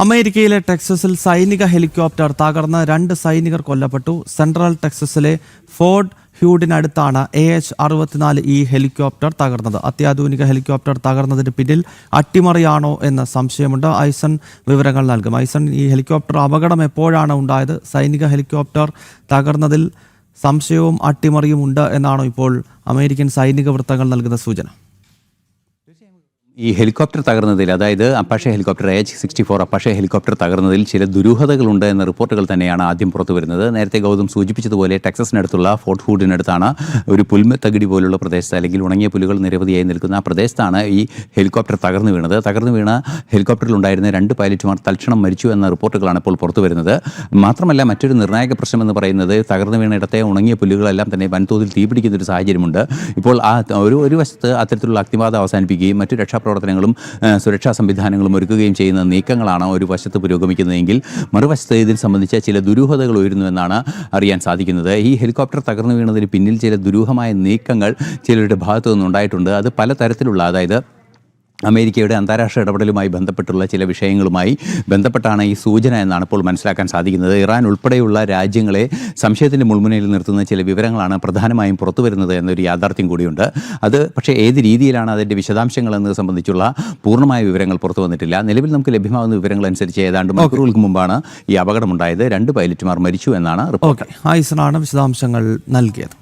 അമേരിക്കയിലെ ടെക്സസിൽ സൈനിക ഹെലികോപ്റ്റർ തകർന്ന് 2 സൈനികർ കൊല്ലപ്പെട്ടു. സെൻട്രൽ ടെക്സസിലെ ഫോർട്ട് ഹ്യൂഡിനടുത്താണ് AH-64E ഹെലികോപ്റ്റർ തകർന്നത്. അത്യാധുനിക ഹെലികോപ്റ്റർ തകർന്നതിന് പിന്നിൽ അട്ടിമറിയാണോ എന്ന സംശയമുണ്ട്. ഐസൺ വിവരങ്ങൾ നൽകും. ഐസൺ, ഈ ഹെലികോപ്റ്റർ അപകടം എപ്പോഴാണ് ഉണ്ടായത്? സൈനിക ഹെലികോപ്റ്റർ തകർന്നതിൽ സംശയവും അട്ടിമറിയും ഉണ്ട് എന്നാണോ ഇപ്പോൾ അമേരിക്കൻ സൈനിക വൃത്തങ്ങൾ നൽകുന്ന സൂചന? ഈ ഹെലികോപ്റ്റർ തകർന്നതിൽ, അതായത് Apache helicopter AH-64 Apache helicopter തകർന്നതിൽ ചില ദുരൂഹതകളുണ്ട് എന്ന റിപ്പോർട്ടുകൾ തന്നെയാണ് ആദ്യം പുറത്തു വരുന്നത്. നേരത്തെ ഗൗതം സൂചിപ്പിച്ചതുപോലെ ടെക്സസിനടുത്തുള്ള ഫോർട്ട് ഹൂഡിനടുത്താണ് ഒരു പുൽമത്തകിടി പോലുള്ള പ്രദേശത്ത്, അല്ലെങ്കിൽ ഉണങ്ങിയ പുല്ലുകൾ നിരവധിയായി നിൽക്കുന്ന ആ പ്രദേശത്താണ് ഈ ഹെലികോപ്റ്റർ തകർന്നു വീണത്. തകർന്നു വീണ ഹെലികോപ്റ്ററിലുണ്ടായിരുന്ന 2 പൈലറ്റുമാർ തൽക്ഷണം മരിച്ചു എന്ന റിപ്പോർട്ടുകളാണ് ഇപ്പോൾ പുറത്തു വരുന്നത്. മാത്രമല്ല, മറ്റൊരു നിർണായക പ്രശ്നമെന്ന് പറയുന്നത് തകർന്നു വീണ ഇടത്തെ ഉണങ്ങിയ പുല്ലുകളെല്ലാം തന്നെ വൻതോതിൽ തീപിടിക്കുന്ന ഒരു സാഹചര്യമുണ്ട്. ഇപ്പോൾ ഒരു വശത്ത് അത്തരത്തിലുള്ള അഗ്നിബാധ അവസാനിപ്പിക്കുകയും മറ്റു രക്ഷാപ്രവർത്തനങ്ങളും സുരക്ഷാ സംവിധാനങ്ങളും ഒരുക്കുകയും ചെയ്യുന്ന നീക്കങ്ങളാണ് ഒരു വശത്ത് പുരോഗമിക്കുന്നതെങ്കിൽ, മറുവശത്ത് ഇതിൽ സംബന്ധിച്ച ചില ദുരൂഹതകൾ ഉയരുന്നുവെന്നാണ് അറിയാൻ സാധിക്കുന്നത്. ഈ ഹെലികോപ്റ്റർ തകർന്നു വീണതിന് പിന്നിൽ ചില ദുരൂഹമായ നീക്കങ്ങൾ ചിലരുടെ ഭാഗത്തു നിന്നുണ്ടായിട്ടുണ്ട്. അത് പലതരത്തിലുള്ള, അതായത് അമേരിക്കയുടെ അന്താരാഷ്ട്ര ഇടപെടലുമായി ബന്ധപ്പെട്ടുള്ള ചില വിഷയങ്ങളുമായി ബന്ധപ്പെട്ടാണ് ഈ സൂചന എന്നാണ് ഇപ്പോൾ മനസ്സിലാക്കാൻ സാധിക്കുന്നത്. ഇറാൻ ഉൾപ്പെടെയുള്ള രാജ്യങ്ങളെ സംശയത്തിൻ്റെ മുൾമുനയിൽ നിർത്തുന്ന ചില വിവരങ്ങളാണ് പ്രധാനമായും പുറത്തു വരുന്നത് എന്നൊരു യാഥാർത്ഥ്യം കൂടിയുണ്ട്. അത് പക്ഷേ ഏത് രീതിയിലാണ് അതിൻ്റെ വിശദാംശങ്ങൾ എന്നത് സംബന്ധിച്ചുള്ള പൂർണ്ണമായ വിവരങ്ങൾ പുറത്തു വന്നിട്ടില്ല. നിലവിൽ നമുക്ക് ലഭ്യമാകുന്ന വിവരങ്ങൾ അനുസരിച്ച് ഏതാണ്ട് മണിക്കൂറുകൾക്ക് മുമ്പാണ് ഈ അപകടമുണ്ടായത്. 2 പൈലറ്റുമാർ മരിച്ചു എന്നാണ് റിപ്പോർട്ട്. ഐസനാണ് വിശദാംശങ്ങൾ നൽകിയത്.